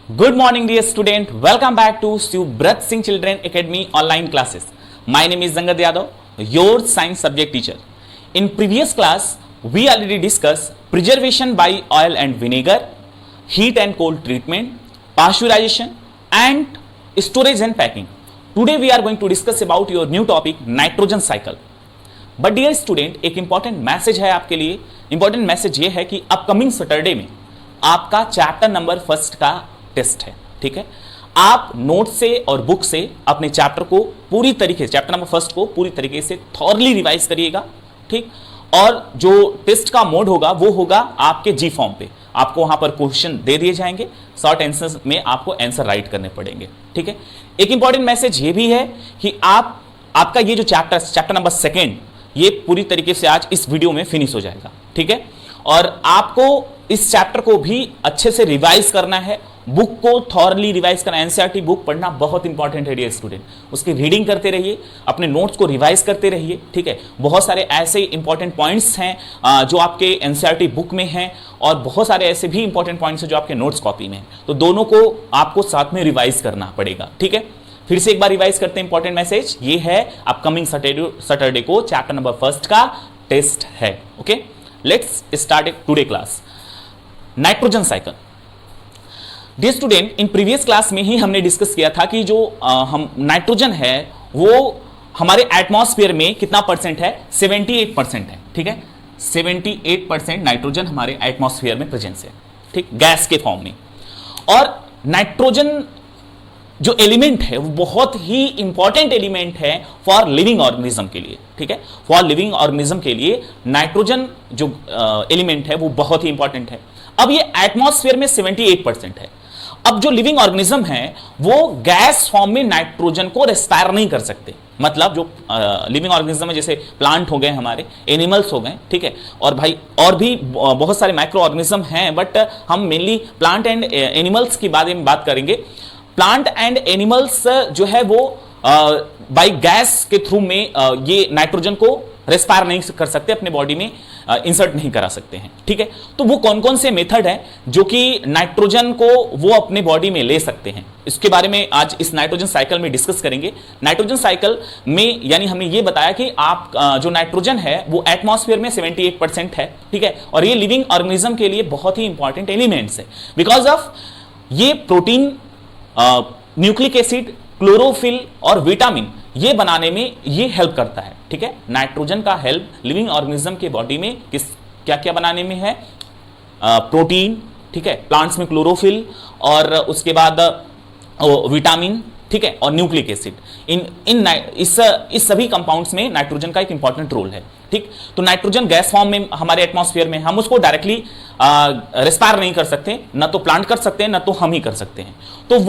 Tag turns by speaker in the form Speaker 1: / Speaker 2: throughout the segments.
Speaker 1: Good morning, dear student. Welcome back to Subrat Singh Children Academy online classes. My name is Zangad Yadav, your science subject teacher. In previous class, we already discussed preservation by oil and vinegar, heat and cold treatment, pasteurization, and storage and packing. Today we are going to discuss about your new topic, nitrogen cycle. But dear student, एक important message है आपके लिए. Important message ये है कि upcoming Saturday में आपका chapter number first का टेस्ट है. ठीक है, आप नोट से और बुक से अपने चैप्टर को पूरी तरीके से, चैप्टर नंबर फर्स्ट को पूरी तरीके से थॉरली रिवाइज करिएगा. ठीक, और जो टेस्ट का मोड होगा वो होगा आपके जी फॉर्म पे. आपको वहां पर क्वेश्चन दे दिए जाएंगे, शॉर्ट आंसर्स में आपको आंसर राइट करने पड़ेंगे. ठीक है, एक इंपॉर्टेंट मैसेज ये भी है कि आपका ये जो चैप्टर नंबर सेकेंड, ये पूरी तरीके से आज इस वीडियो में फिनिश हो जाएगा. ठीक है, और आपको इस चैप्टर को भी अच्छे से रिवाइज करना है, बुक को थॉरली रिवाइज करना. एनसीईआरटी बुक पढ़ना बहुत इंपॉर्टेंट है डियर स्टूडेंट. उसकी रीडिंग करते रहिए, अपने नोट्स को रिवाइज करते रहिए. ठीक है, बहुत सारे ऐसे इंपॉर्टेंट पॉइंट्स हैं जो आपके एनसीईआरटी बुक में हैं, और बहुत सारे ऐसे भी इंपॉर्टेंट पॉइंट्स हैं जो आपके नोट्स कॉपी में हैं. तो दोनों को आपको साथ में रिवाइज करना पड़ेगा. ठीक है, फिर से एक बार रिवाइज करते हैं. इंपॉर्टेंट मैसेज ये है, अपकमिंग सैटरडे को चैप्टर नंबर फर्स्ट का टेस्ट है. Okay, let's start today class. Nitrogen cycle. Dear student, in previous class में ही हमने डिस्कस किया था कि जो हम नाइट्रोजन है वो हमारे एटमॉस्फेयर में कितना परसेंट है, 78% है. ठीक है, 78% नाइट्रोजन हमारे एटमॉस्फेयर में प्रेजेंस है. ठीक, गैस के फॉर्म में. और नाइट्रोजन जो एलिमेंट है वो बहुत ही इंपॉर्टेंट एलिमेंट है फॉर लिविंग ऑर्गेनिज्म के लिए. ठीक है, फॉर लिविंग ऑर्गेनिज्म के लिए नाइट्रोजन जो एलिमेंट है वो बहुत ही इंपॉर्टेंट है. अब ये एटमॉस्फेयर में 78% है. अब जो लिविंग ऑर्गेनिज्म है वो गैस फॉर्म में नाइट्रोजन को रेस्पायर नहीं कर सकते. मतलब जो लिविंग ऑर्गेनिज्म है, जैसे प्लांट हो गए, हमारे एनिमल्स हो गए. ठीक है, और भाई और भी बहुत सारे माइक्रो ऑर्गेनिज्म हैं, बट हम मेनली प्लांट एंड एनिमल्स की बारे में बात करेंगे. प्लांट एंड एनिमल्स जो है वो बाय गैस के थ्रू में ये नाइट्रोजन को रेस्पायर नहीं कर सकते, अपने बॉडी में इंसर्ट नहीं करा सकते हैं. ठीक है, तो वो कौन कौन से मेथड हैं जो कि नाइट्रोजन को वो अपने बॉडी में ले सकते हैं, इसके बारे में आज इस नाइट्रोजन साइकिल में डिस्कस करेंगे. नाइट्रोजन साइकिल में यानी हमने ये बताया कि आप जो नाइट्रोजन है वो एटमॉस्फेयर में 78% है. ठीक है, और ये लिविंग ऑर्गेनिज्म के लिए बहुत ही इंपॉर्टेंट एलिमेंट्स है. बिकॉज ऑफ ये प्रोटीन, न्यूक्लिक एसिड, क्लोरोफिल और विटामिन ये बनाने में ये हेल्प करता है. ठीक है, नाइट्रोजन का हेल्प लिविंग ऑर्गेनिज्म के बॉडी में क्या क्या बनाने में है, प्रोटीन. ठीक है, प्लांट्स में क्लोरोफिल, और उसके बाद विटामिन. ठीक है, और न्यूक्लिक एसिड. इस सभी कंपाउंड्स में नाइट्रोजन का एक इंपॉर्टेंट रोल है. ठीक, तो नाइट्रोजन गैस फॉर्म में हमारे एटमॉस्फेयर में, हम उसको डायरेक्टली रेस्पायर नहीं कर सकते, ना तो प्लांट कर सकते हैं ना तो हम ही कर सकते हैं. तो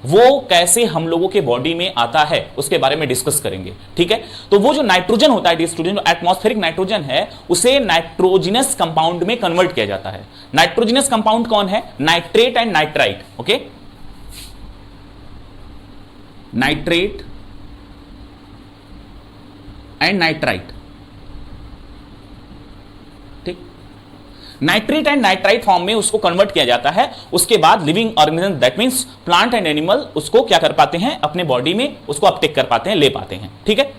Speaker 1: वो कैसे हम लोगों के बॉडी में आता है उसके बारे में डिस्कस करेंगे. ठीक है, तो वो जो नाइट्रोजन होता है स्टूडेंट, जो एटमॉस्फेरिक नाइट्रोजन है, उसे नाइट्रोजिनस कंपाउंड में कन्वर्ट किया जाता है. नाइट्रोजिनस कंपाउंड कौन है? Nitrate and nitrite. Okay, nitrate and nitrite. ठीक, नाइट्रेट एंड नाइट्राइट फॉर्म में उसको कन्वर्ट किया जाता है. उसके बाद living organism, that means plant and animal, उसको क्या कर पाते हैं, अपने बॉडी में उसको अपटेक कर पाते हैं, ले पाते हैं. ठीक है,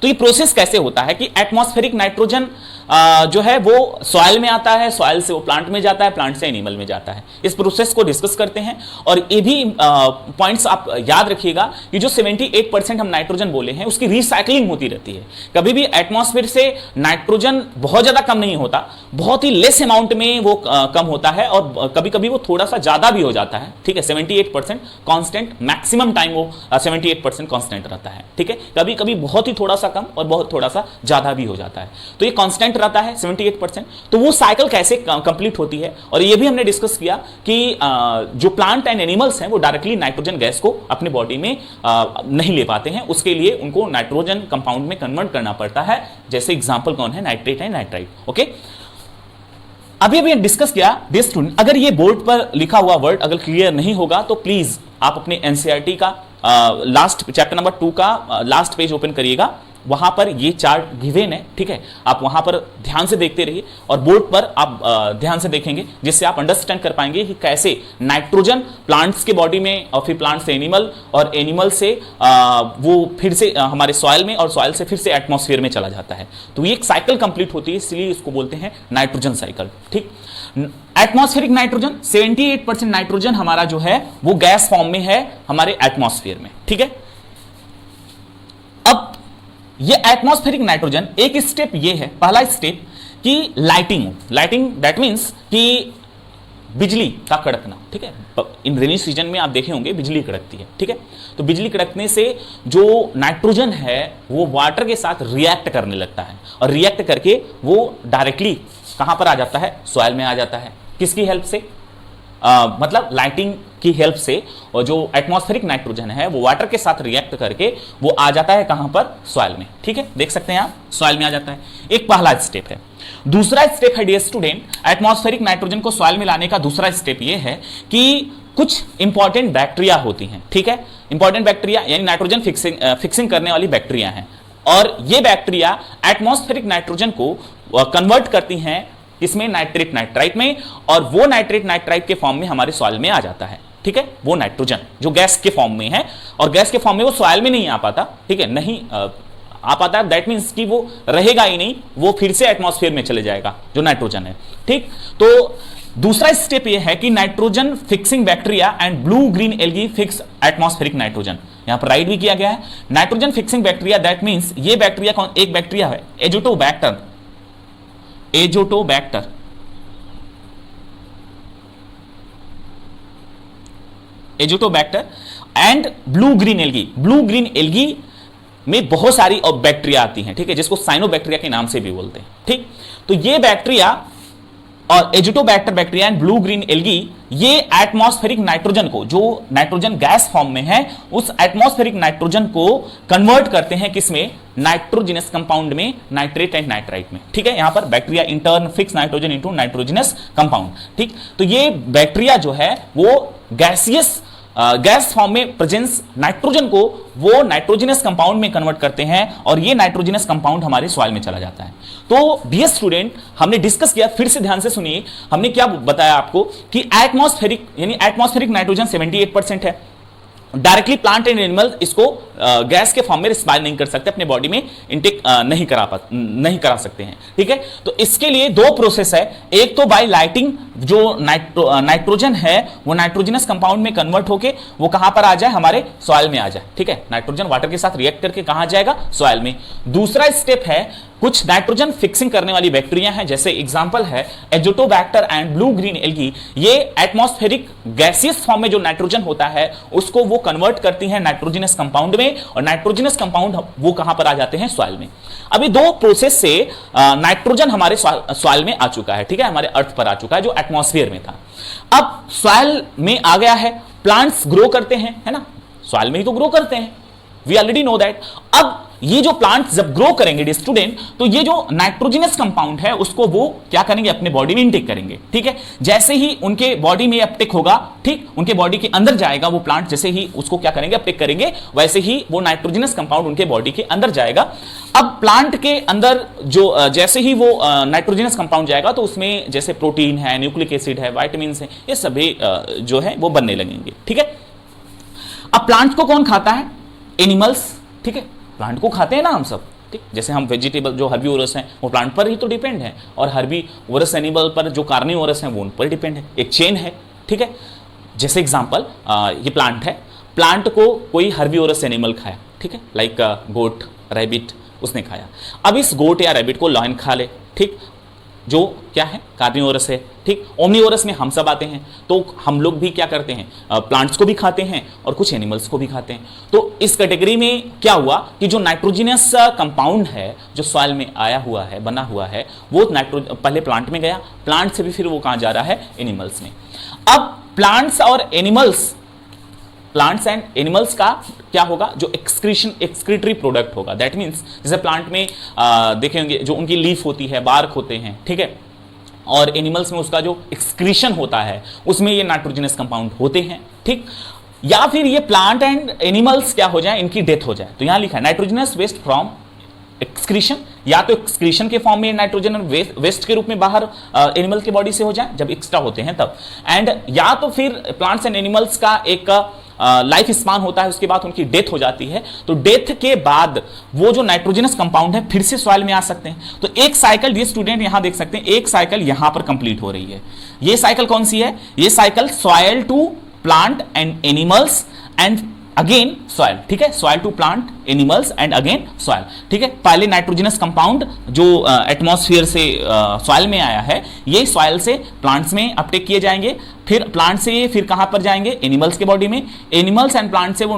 Speaker 1: तो ये प्रोसेस कैसे होता है कि एटमॉस्फेरिक नाइट्रोजन जो है वो सॉइल में आता है, सॉइल से वो प्लांट में जाता है, प्लांट से एनिमल में जाता है. इस प्रोसेस को डिस्कस करते हैं. और ये भी पॉइंट्स आप याद रखिएगा कि जो 78% हम नाइट्रोजन बोले हैं उसकी रिसाइकलिंग होती रहती है. कभी भी एटमॉस्फेयर से नाइट्रोजन बहुत ज्यादा कम नहीं होता, बहुत ही लेस अमाउंट में वो कम होता है, और कभी कभी वो थोड़ा सा ज्यादा भी हो जाता है. ठीक है, 78% कॉन्स्टेंट, मैक्सिमम टाइम वो 78% कॉन्स्टेंट रहता है. ठीक है, कभी कभी बहुत ही थोड़ा सा कम और बहुत थोड़ा सा ज्यादा भी हो जाता है. तो ये कांस्टेंट रहता है 78%. तो वो साइकिल कैसे कंप्लीट होती है, और ये भी हमने डिस्कस किया कि जो प्लांट एंड एनिमल्स हैं वो डायरेक्टली नाइट्रोजन गैस को अपने बॉडी में नहीं ले पाते हैं. उसके लिए उनको नाइट्रोजन कंपाउंड में कन्वर्ट करना पड़ता है. जैसे एग्जांपल कौन है, नाइट्रेट एंड नाइट्राइट. ओके, अभी डिस्कस किया. डियर स्टूडेंट, अगर ये बोर्ड पर लिखा हुआ वर्ड अगर क्लियर नहीं होगा तो प्लीज आप अपने एनसीईआरटी का लास्ट चैप्टर नंबर 2 का लास्ट पेज ओपन करिएगा. वहां पर ये चार्ट गिवन है, ठीक है, आप वहां पर ध्यान से देखते रहिए और बोर्ड पर आप ध्यान से देखेंगे, जिससे आप अंडरस्टैंड कर पाएंगे कि कैसे नाइट्रोजन प्लांट्स के बॉडी में और फिर प्लांट से एनिमल और एनिमल से वो फिर से हमारे सॉइल में और सॉइल से फिर से एटमॉस्फेयर में चला जाता है। तो ये एक साइकिल कंप्लीट होती है, इसलिए इसको बोलते हैं नाइट्रोजन साइकिल। ठीक, एटमॉस्फेरिक नाइट्रोजन 78% नाइट्रोजन हमारा जो है वो गैस फॉर्म में है हमारे एटमॉस्फेयर में। ठीक है, अब ये एटमॉस्फेरिक नाइट्रोजन एक स्टेप ये है, पहला स्टेप कि लाइटिंग दैट मींस कि बिजली का कड़कना। ठीक है, इन रेनी सीजन में आप देखे होंगे बिजली कड़कती है। ठीक है, तो बिजली कड़कने से जो नाइट्रोजन है वो वाटर के साथ रिएक्ट करने लगता है और रिएक्ट करके वो डायरेक्टली कहां पर आ जाता है, सॉइल में आ जाता है। किसकी हेल्प से? मतलब लाइटिंग की हेल्प से। और जो एटमॉस्फेरिक नाइट्रोजन है वो वाटर के साथ रिएक्ट करके वो आ जाता है कहां पर, सॉइल में। ठीक है, देख सकते हैं आप, सॉइल में आ जाता है। एक पहला स्टेप है। दूसरा स्टेप है डियर स्टूडेंट, एटमॉस्फेरिक नाइट्रोजन को सॉइल में लाने का दूसरा स्टेप ये है कि कुछ इंपॉर्टेंट बैक्टीरिया होती हैं। ठीक है, इंपॉर्टेंट बैक्टीरिया यानी नाइट्रोजन फिक्सिंग करने वाली बैक्टीरिया हैं, और ये बैक्टीरिया एटमॉस्फेरिक नाइट्रोजन को कन्वर्ट करती हैं इसमें, नाइट्रेट नाइट्राइट में, और वो नाइट्रेट नाइट्राइट के फॉर्म में हमारे सॉइल में आ जाता है। ठीक है, वो नाइट्रोजन जो गैस के फॉर्म में है, और गैस के फॉर्म में वो सॉइल में नहीं आ पाता। ठीक है, नहीं आ पाता है, दैट मीन्स कि वो रहेगा ही नहीं, वो फिर से एटमॉस्फेयर में चले जाएगा जो नाइट्रोजन है। ठीक, तो दूसरा स्टेप ये है कि nitrogen fixing bacteria and blue green algae fix atmospheric nitrogen. यहां पर राइट भी किया गया है, nitrogen fixing bacteria, that means ये बैक्टीरिया कौन, एक बैक्टीरिया है Azotobacter and blue green algae में बहुत सारी बैक्टीरिया आती हैं। ठीक है, जिसको साइनोबैक्टीरिया के नाम से भी बोलते हैं। ठीक, तो ये बैक्टीरिया और Azotobacter bacteria and blue green algae ये एटमॉस्फेरिक नाइट्रोजन को, जो नाइट्रोजन गैस फॉर्म में है, उस एटमॉस्फेरिक नाइट्रोजन को कन्वर्ट करते हैं किसमें, नाइट्रोजिनस कंपाउंड में, नाइट्रेट एंड नाइट्राइट में। ठीक है, यहां पर bacteria intern fix nitrogen into nitrogenous compound. ठीक, तो ये बैक्टीरिया जो है वो गैस फॉर्म में प्रेजेंस नाइट्रोजन को वो नाइट्रोजिनस कंपाउंड में कन्वर्ट करते हैं, और ये नाइट्रोजिनस कंपाउंड हमारे सॉइल में चला जाता है। तो डियर स्टूडेंट, हमने डिस्कस किया, फिर से ध्यान से सुनिए, हमने क्या बताया आपको कि एटमॉस्फेरिक नाइट्रोजन 78% है। डायरेक्टली प्लांट एंड एनिमल इसको गैस के फॉर्म में रिस्पायर नहीं कर सकते, अपने बॉडी में इंटेक नहीं करा सकते हैं। ठीक है, तो इसके लिए दो प्रोसेस है, एक तो बाय लाइटिंग, जो नाइट्रोजन है वो नाइट्रोजिनस कंपाउंड में कन्वर्ट होके वो कहां पर आ जाए, हमारे सॉइल में आ जाए। ठीक है, नाइट्रोजन वाटर के साथ रिएक्ट करके कहां जाएगा, सॉइल में। दूसरा स्टेप है, कुछ नाइट्रोजन फिक्सिंग करने वाली बैक्टीरिया हैं, जैसे एग्जांपल है Azotobacter and blue green algae. ये एटमॉस्फेरिक गैसियस फॉर्म में जो नाइट्रोजन होता है उसको वो कन्वर्ट करती हैं नाइट्रोजिनस कंपाउंड में, और नाइट्रोजिनस कंपाउंड वो कहां पर आ जाते हैं, सॉइल में। अभी दो प्रोसेस से नाइट्रोजन हमारे सॉइल में आ चुका है। ठीक है, हमारे अर्थ पर आ चुका है जो एटमॉस्फेयर में था, अब सॉइल में आ गया है। प्लांट्स ग्रो करते हैं, है ना, सॉइल में ही तो ग्रो करते हैं, वी ऑलरेडी नो दैट। अब ये जो प्लांट्स जब ग्रो करेंगे स्टूडेंट, तो ये जो नाइट्रोजिनस कंपाउंड है उसको वो क्या करेंगे, अपने बॉडी में इनटेक करेंगे। ठीक है, जैसे ही उनके बॉडी में अपटेक होगा, ठीक, उनके बॉडी के अंदर जाएगा वो प्लांट, जैसे ही उसको क्या करेंगे, अपटेक करेंगे, वैसे ही वो नाइट्रोजिनस कंपाउंड उनके बॉडी के अंदर जाएगा। अब प्लांट के अंदर जो जैसे ही वो नाइट्रोजिनस कंपाउंड जाएगा तो उसमें जैसे प्रोटीन है, न्यूक्लिक एसिड है, वाइटामिन है, ये सभी जो है वो बनने लगेंगे। ठीक है, अब प्लांट को कौन खाता है, एनिमल्स। ठीक है, प्लांट को खाते हैं ना हम सब। ठीक, जैसे हम वेजिटेबल जो हर्बीवोरस हैं वो प्लांट पर ही तो डिपेंड है, और हर्बीवोरस एनिमल पर जो कार्निवोरस हैं वो उन पर डिपेंड है, एक चेन है। ठीक है, जैसे एग्जांपल ये प्लांट है, प्लांट को कोई हर्बीवोरस एनिमल खाया, ठीक है, लाइक गोट, रैबिट, उसने खाया। अब इस गोट या रैबिट को लायन खा ले, ठीक, जो क्या है, कार्निवोरस है। ठीक, ओमनिवोरस में हम सब आते हैं, तो हम लोग भी क्या करते हैं, प्लांट्स को भी खाते हैं और कुछ एनिमल्स को भी खाते हैं। तो इस कैटेगरी में क्या हुआ कि जो नाइट्रोजिनस कंपाउंड है जो सॉइल में आया हुआ है, बना हुआ है, वो पहले प्लांट में गया, प्लांट से भी फिर वो कहां जा रहा है, एनिमल्स में। अब प्लांट्स एंड एनिमल्स का क्या होगा, जो एक्सक्रीटरी प्रोडक्ट होगा, दैट मीन्स जैसे प्लांट में देखेंगे जो उनकी लीफ होती है, बार्क होते हैं, ठीक है, और एनिमल्स में उसका जो एक्सक्रीशन होता है उसमें ये नाइट्रोजिनस कंपाउंड होते हैं। ठीक, या फिर ये प्लांट एंड एनिमल्स क्या हो जाए, इनकी डेथ हो जाए, तो यहां लिखा है नाइट्रोजिनस वेस्ट फ्रॉम एक्सक्रीशन, या तो एक्सक्रीशन के फॉर्म में नाइट्रोजन वेस्ट के रूप में बाहर एनिमल के बॉडी से हो जाए जब एक्स्ट्रा होते हैं तब, एंड या तो फिर प्लांट्स एंड एनिमल्स का एक लाइफ स्पान होता है, उसके बाद उनकी डेथ हो जाती है, तो डेथ के बाद वो जो नाइट्रोजनस कंपाउंड है फिर से सॉइल में आ सकते हैं। तो एक साइकिल, ये स्टूडेंट यहां देख सकते हैं, एक साइकिल यहां पर कंप्लीट हो रही है। ये साइकिल कौन सी है? ये cycle soil to plant and animals and again soil, ठीक है, soil to plant animals and again soil, ठीक है। पहले नाइट्रोजनस कंपाउंड जो एटमॉस्फेयर से सॉइल में आया है, ये सॉइल से प्लांट्स में अपटेक किए जाएंगे, फिर प्लांट से ये फिर कहां पर जाएंगे? एनिमल्स के बॉडी में। एनिमल्स एंड प्लांट से वो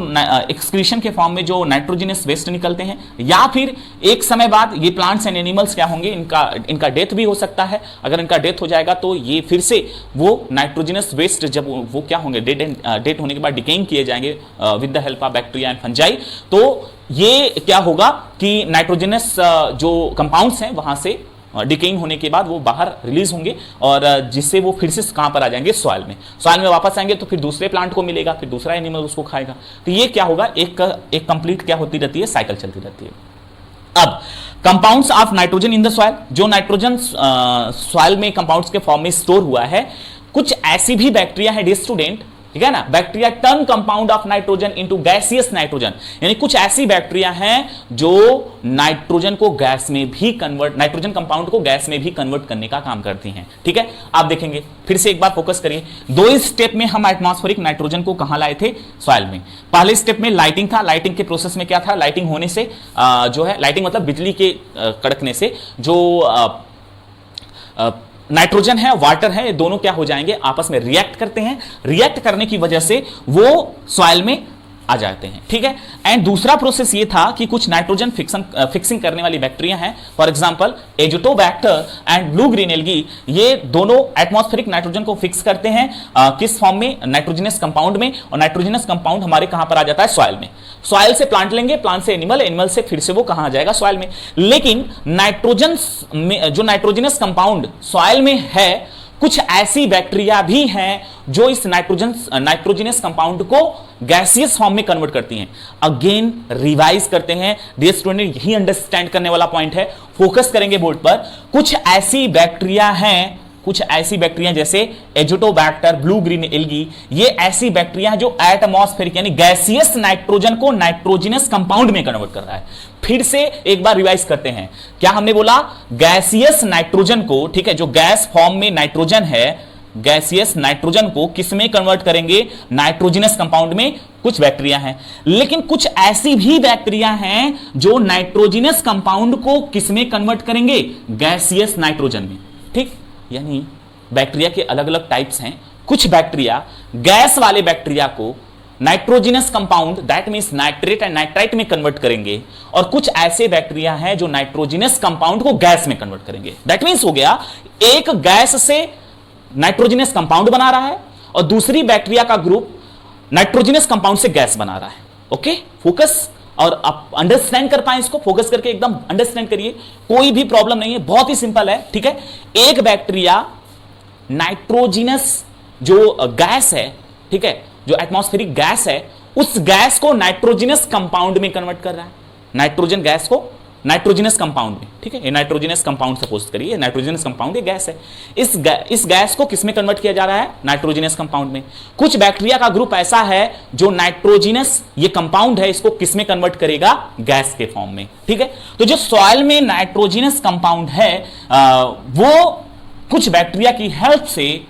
Speaker 1: एक्सक्रीशन के फॉर्म में जो नाइट्रोजनस वेस्ट निकलते हैं, या फिर एक समय बाद ये प्लांट्स एंड एनिमल्स क्या होंगे, इनका डेथ भी हो सकता है। अगर इनका डेथ हो जाएगा तो ये फिर से वो नाइट्रोजनस वेस्ट जब वो क्या होंगे, डेड होने के बाद डिकेइंग किए जाएंगे with the help of bacteria and fungi, तो ये क्या होगा कि नाइट्रोजनस जो कंपाउंड्स हैं वहां से डिकेइंग होने के बाद वो बाहर रिलीज होंगे, और जिससे वो फिर से कहां पर आ जाएंगे? सॉइल में। सॉइल में वापस आएंगे तो फिर दूसरे प्लांट को मिलेगा, फिर दूसरा एनिमल उसको खाएगा। तो ये क्या होगा, एक कंप्लीट क्या होती रहती है? साइकिल चलती रहती है। अब compounds of nitrogen in the soil, जो नाइट्रोजन सॉइल में कंपाउंड्स के फॉर्म में स्टोर हुआ है, कुछ ऐसी भी बैक्टीरिया है डियर स्टूडेंट, ठीक है ना, bacteria turn compound of nitrogen into gaseous nitrogen, यानी कुछ ऐसी बैक्टीरिया हैं जो नाइट्रोजन को गैस में भी कन्वर्ट, नाइट्रोजन कंपाउंड को गैस में भी कन्वर्ट करने का काम करती हैं, ठीक है। आप देखेंगे, फिर से एक बार फोकस करिए, दो स्टेप में हम एटमॉस्फेरिक नाइट्रोजन को कहां लाए थे? सॉइल में। पहले स्टेप में लाइटिंग था, लाइटिंग के प्रोसेस में क्या था? लाइटिंग होने से जो है, लाइटिंग मतलब बिजली के कड़कने से जो नाइट्रोजन है, वाटर है, ये दोनों क्या हो जाएंगे? आपस में रिएक्ट करते हैं, रिएक्ट करने की वजह से वो सॉइल में आ जाते हैं, ठीक है। एंड दूसरा प्रोसेस ये था कि कुछ नाइट्रोजन फिक्सिंग करने वाली बैक्टीरिया हैं, for example Azotobacter and blue green algae, ये दोनों एटमॉस्फेरिक नाइट्रोजन को फिक्स करते हैं किस फॉर्म में? नाइट्रोजनस कंपाउंड में, और नाइट्रोजनस कंपाउंड हमारे कहां पर आ जाता है? सॉइल में। सॉइल से प्लांट लेंगे, प्लांट से एनिमल, एनिमल से फिर से वो कहां आ जाएगा? सॉइल में। लेकिन नाइट्रोजन में जो नाइट्रोजनस कंपाउंड सॉइल में है, कुछ ऐसी बैक्टीरिया भी हैं जो इस नाइट्रोजनस कंपाउंड को गैसियस फॉर्म में कन्वर्ट करती हैं। अगेन रिवाइज करते हैं डियर स्टूडेंट, यही अंडरस्टैंड करने वाला पॉइंट है, फोकस करेंगे बोर्ड पर। कुछ ऐसी बैक्टीरिया हैं, कुछ ऐसी बैक्टीरिया जैसे एजोटोबैक्टर, ब्लू ग्रीन एल्गी, ये ऐसी बैक्टीरिया है जो एटमॉस्फेरिक यानी गैसियस नाइट्रोजन को नाइट्रोजनस कंपाउंड में कन्वर्ट कर रहा है। फिर से एक बार रिवाइज करते हैं, क्या हमने बोला? गैसियस नाइट्रोजन को, ठीक है, जो गैस फॉर्म में नाइट्रोजन है, गैसियस नाइट्रोजन को किस में कन्वर्ट करेंगे? नाइट्रोजनस कंपाउंड में। कुछ बैक्टीरिया हैं, लेकिन कुछ ऐसी भी बैक्टीरिया हैं जो नाइट्रोजनस कंपाउंड को किस में कन्वर्ट करेंगे? गैसियस नाइट्रोजन में, ठीक। यानी बैक्टीरिया के अलग अलग टाइप्स हैं। कुछ बैक्टीरिया गैस वाले बैक्टीरिया को nitrogenous compound, that means nitrate and nitrite में कन्वर्ट करेंगे, और कुछ ऐसे बैक्टीरिया हैं जो नाइट्रोजनस कंपाउंड को गैस में कन्वर्ट करेंगे। दैट मींस हो गया, एक गैस से नाइट्रोजनस कंपाउंड बना रहा है और दूसरी बैक्टीरिया का ग्रुप नाइट्रोजनस कंपाउंड से गैस बना रहा है। ओके, फोकस, और आप अंडरस्टैंड कर पाए इसको, फोकस करके एकदम अंडरस्टैंड करिए, कोई भी प्रॉब्लम नहीं है, बहुत ही सिंपल है, ठीक है। एक बैक्टीरिया नाइट्रोजनस जो गैस है, ठीक है, जो एटमॉस्फेरिक गैस है, उस गैस को नाइट्रोजनस कंपाउंड में कन्वर्ट कर रहा है, नाइट्रोजन गैस को नाइट्रोजनस कंपाउंड में, ठीक है। ये नाइट्रोजनस कंपाउंड सपोज करिए, नाइट्रोजनस कंपाउंड ये गैस है, इस गैस को किसमें कन्वर्ट किया जा रहा है? नाइट्रोजनस कंपाउंड में। कुछ बैक्टीरिया का ग्रुप ऐसा है जो नाइट्रोजनस ये कंपाउंड है, इसको किसमें कन्वर्ट करेगा? गैस के फॉर्म में, ठीक है। तो जो सॉइल में नाइट्रोजनस कंपाउंड है वो कुछ बैक्टीरिया की हेल्प से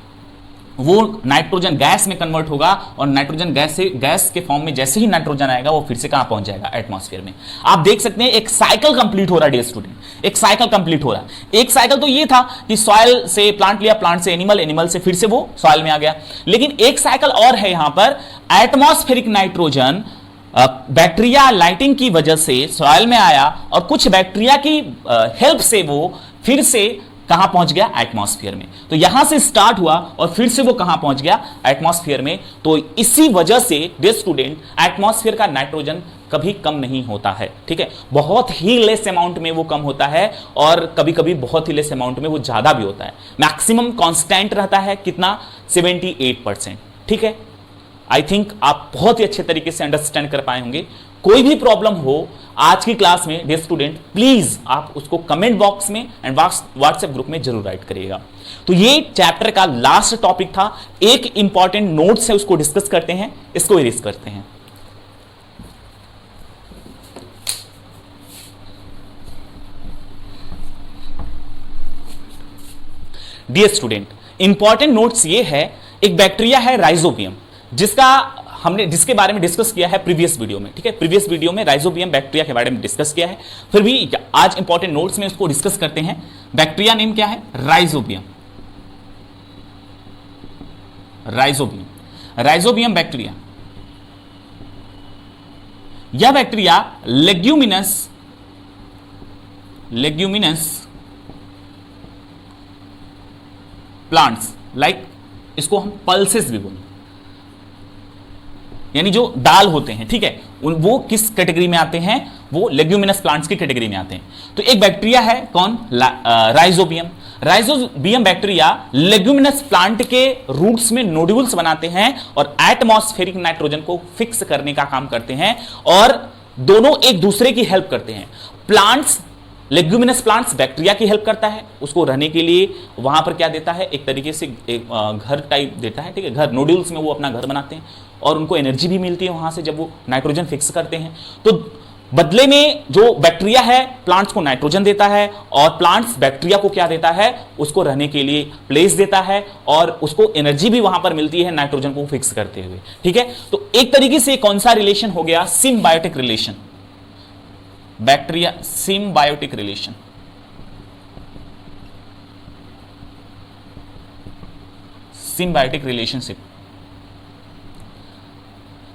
Speaker 1: वो नाइट्रोजन गैस में कन्वर्ट होगा, और नाइट्रोजन गैस के फॉर्म में जैसे ही नाइट्रोजन आएगा वो फिर से कहां पहुंच जाएगा? एटमॉस्फेयर में। आप देख सकते हैं एक साइकिल कंप्लीट हो रहा है डियर स्टूडेंट, एक साइकिल कंप्लीट हो रहा है। एक साइकिल तो ये था कि सॉइल से प्लांट लिया, प्लांट से एनिमल, एनिमल से फिर से वो सॉइल में आ गया, लेकिन एक साइकिल और है यहां पर। एटमॉस्फेरिक नाइट्रोजन बैक्टीरिया लाइटिंग की वजह से सॉइल में आया, और कुछ बैक्टीरिया की हेल्प से वो फिर से कहां पहुंच गया? एटमॉस्फेयर में। तो यहां से स्टार्ट हुआ और फिर से वो कहां पहुंच गया? एटमॉस्फेयर में। तो इसी वजह से डियर स्टूडेंट, एटमॉस्फेयर का नाइट्रोजन कभी कम नहीं होता है, ठीक है। बहुत ही लेस अमाउंट में वो कम होता है, और कभी कभी बहुत ही लेस अमाउंट में वो ज्यादा भी होता है। मैक्सिमम कांस्टेंट रहता है कितना? 78%, ठीक है। आई थिंक आप बहुत ही अच्छे तरीके से अंडरस्टैंड कर पाए होंगे। कोई भी प्रॉब्लम हो आज की क्लास में डियर स्टूडेंट, प्लीज आप उसको कमेंट बॉक्स में एंड व्हाट्सएप ग्रुप में जरूर राइट करिएगा। तो ये चैप्टर का लास्ट टॉपिक था, एक इंपॉर्टेंट नोट्स है उसको डिस्कस करते हैं, इसको इरेज करते हैं। डियर स्टूडेंट, इंपॉर्टेंट नोट्स ये है, एक बैक्टीरिया है राइजोबियम, जिसके बारे में डिस्कस किया है प्रीवियस वीडियो में, ठीक है। प्रीवियस वीडियो में राइजोबियम बैक्टीरिया के बारे में डिस्कस किया है, फिर भी आज इंपॉर्टेंट नोट्स में उसको डिस्कस करते हैं। बैक्टीरिया नेम क्या है? राइजोबियम। राइजोबियम बैक्टीरिया, यह बैक्टीरिया लेग्यूमिनस प्लांट्स, लाइक इसको हम पल्सेस भी बोलते हैं, यानी जो दाल होते हैं, ठीक है, वो किस कैटेगरी में आते हैं? वो लेग्यूमिनस प्लांट्स की कैटेगरी में आते हैं। तो एक बैक्टीरिया है कौन? Rhizobium. Rhizobium bacteria leguminous plant के रूट्स में नोड्यूल्स बनाते हैं और एटमॉस्फेरिक नाइट्रोजन को फिक्स करने का काम करते हैं, और दोनों एक दूसरे की हेल्प करते हैं। प्लांट्स, लेग्यूमिनस प्लांट्स बैक्टीरिया की हेल्प करता है, उसको रहने के लिए वहां पर क्या देता है? एक तरीके से एक घर टाइप देता है, ठीक है, घर, नोड्यूल्स में वो अपना घर बनाते हैं और उनको एनर्जी भी मिलती है वहां से जब वो नाइट्रोजन फिक्स करते हैं। तो बदले में जो बैक्टीरिया है प्लांट्स को नाइट्रोजन देता है, और प्लांट्स बैक्टीरिया को क्या देता है? उसको रहने के लिए प्लेस देता है, और उसको एनर्जी भी वहां पर मिलती है नाइट्रोजन को फिक्स करते हुए, ठीक है। तो एक तरीके से कौन सा रिलेशन हो गया? Symbiotic relation. Bacteria symbiotic relation, symbiotic relationship.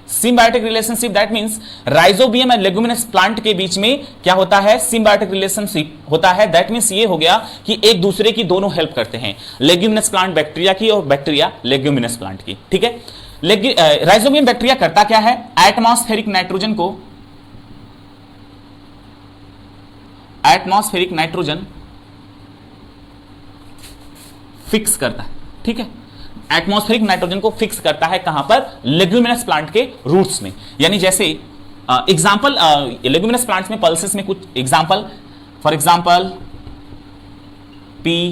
Speaker 1: Symbiotic relationship that means rhizobium and leguminous plant के बीच में क्या होता है? सिम्बायोटिक रिलेशनशिप होता है। दैट मींस ये हो गया कि एक दूसरे की दोनों हेल्प करते हैं, लेग्यूमिनस प्लांट बैक्टीरिया की और बैक्टीरिया लेग्यूमिनस प्लांट की, ठीक है। राइजोबियम बैक्टीरिया करता क्या है? एटमॉस्फेरिक नाइट्रोजन फिक्स करता है, ठीक है। एटमॉस्फेरिक नाइट्रोजन को फिक्स करता है कहां पर? लेग्यूमिनस प्लांट के रूट्स में। यानी जैसे एग्जांपल, लेग्यूमिनस प्लांट्स में पल्सेस में कुछ example, for example P,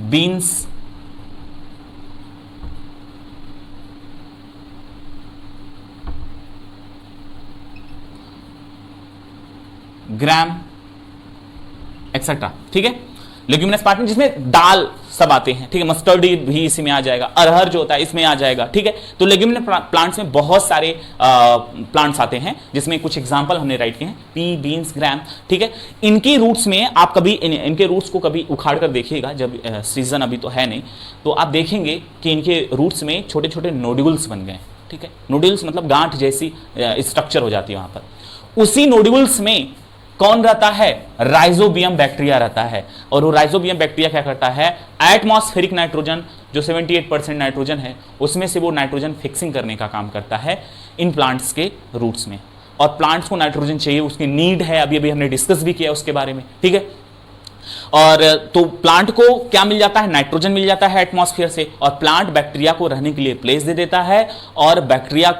Speaker 1: beans, gram etcetera, ठीक है। लेग्यूमिनस प्लांट में जिसमें दाल सब आते हैं, ठीक है, मस्टर्ड भी इसी में आ जाएगा, अरहर जो होता है इसमें आ जाएगा, ठीक है। तो लेग्यूमिनस प्लांट्स में बहुत सारे प्लांट्स आते हैं, जिसमें कुछ एग्जांपल हमने राइट किए हैं, पी, बीन्स, ग्राम, ठीक है। इनकी रूट्स में आप कभी इनके रूट्स को कभी उखाड़ कर देखिएगा, जब सीजन अभी तो है नहीं, तो आप देखेंगे कि इनके रूट्स में छोटे छोटे नोड्यूल्स बन गए, ठीक है। नोड्यूल्स मतलब गांठ जैसी स्ट्रक्चर हो जाती है वहां पर। उसी नोड्यूल्स में कौन रहता है? राइजोबियम बैक्टीरिया रहता है। और वो राइजोबियम बैक्टीरिया क्या करता है? एटमॉस्फेरिक नाइट्रोजन जो 78% नाइट्रोजन है, उसमें से वो नाइट्रोजन फिक्सिंग करने का काम करता है इन प्लांट्स के रूट्स में। और प्लांट्स को नाइट्रोजन चाहिए, उसकी नीड है, अभी अभी हमने डिस्कस भी किया उसके बारे में, ठीक है। और तो प्लांट को क्या मिल जाता है? नाइट्रोजन मिल जाता है एटमॉस्फेयर से, और प्लांट बैक्टीरिया को रहने के लिए प्लेस दे देता है, और बैक्टीरिया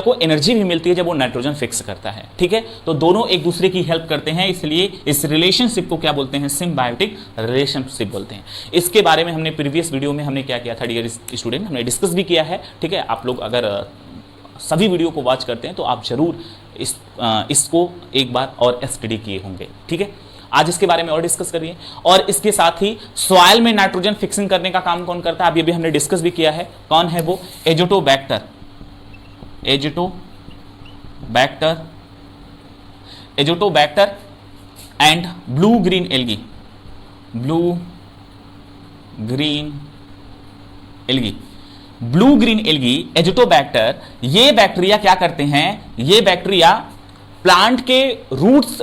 Speaker 1: को एनर्जी भी मिलती है जब वो नाइट्रोजन फिक्स करता है, ठीक है। तो दोनों एक दूसरे की हेल्प करते हैं, इसलिए इस रिलेशनशिप को क्या बोलते हैं? सिम्बायोटिक रिलेशनशिप बोलते हैं। इसके बारे में हमने प्रीवियस वीडियो में हमने क्या किया था डियर स्टूडेंट? हमने डिस्कस भी किया है, ठीक है। आप लोग अगर सभी वीडियो को वॉच करते हैं तो आप जरूर इसको एक बार और स्टडी किए होंगे, ठीक है। आज इसके बारे में और डिस्कस करिए। और इसके साथ ही सॉइल में नाइट्रोजन फिक्सिंग करने का काम कौन करता है? अभी हमने डिस्कस भी किया है। कौन है वो? Azotobacter and blue green algae, Azotobacter, ये बैक्टीरिया क्या करते हैं? ये बैक्टीरिया प्लांट के रूट्स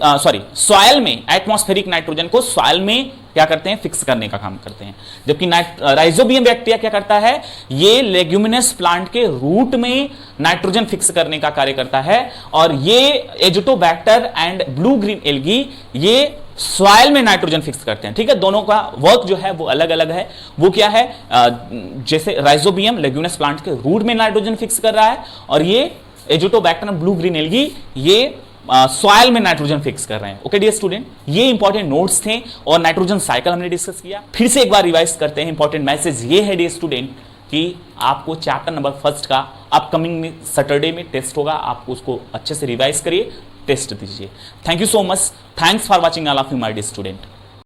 Speaker 1: सॉइल में एटमॉस्फेरिक नाइट्रोजन को सॉइल में क्या करते हैं? फिक्स करने का काम करते हैं। जबकि राइजोबियम बैक्टीरिया क्या करता है? ये लेग्यूमिनस प्लांट के रूट में नाइट्रोजन फिक्स करने का कार्य करता है, और ये Azotobacter and blue green algae ये सॉइल में नाइट्रोजन फिक्स करते हैं, ठीक है। दोनों का वर्क जो है वो अलग अलग है। वो क्या है? जैसे राइजोबियम लेग्यूमिनस प्लांट के रूट में नाइट्रोजन फिक्स कर रहा है, और ये एजोटोबैक्टर ब्लू ग्रीन एल्गी ये सॉइल में नाइट्रोजन फिक्स कर रहे हैं। ओके डियर स्टूडेंट, ये इंपॉर्टेंट नोट्स थे और नाइट्रोजन साइकिल हमने डिस्कस किया। फिर से एक बार रिवाइज करते हैं। इंपॉर्टेंट मैसेज ये है डियर स्टूडेंट कि आपको चैप्टर नंबर 1 का अपकमिंग में सैटरडे में टेस्ट होगा, आपको उसको अच्छे से रिवाइज करिए, टेस्ट दीजिए। Thank you so much, thanks for watching all of you my dear student.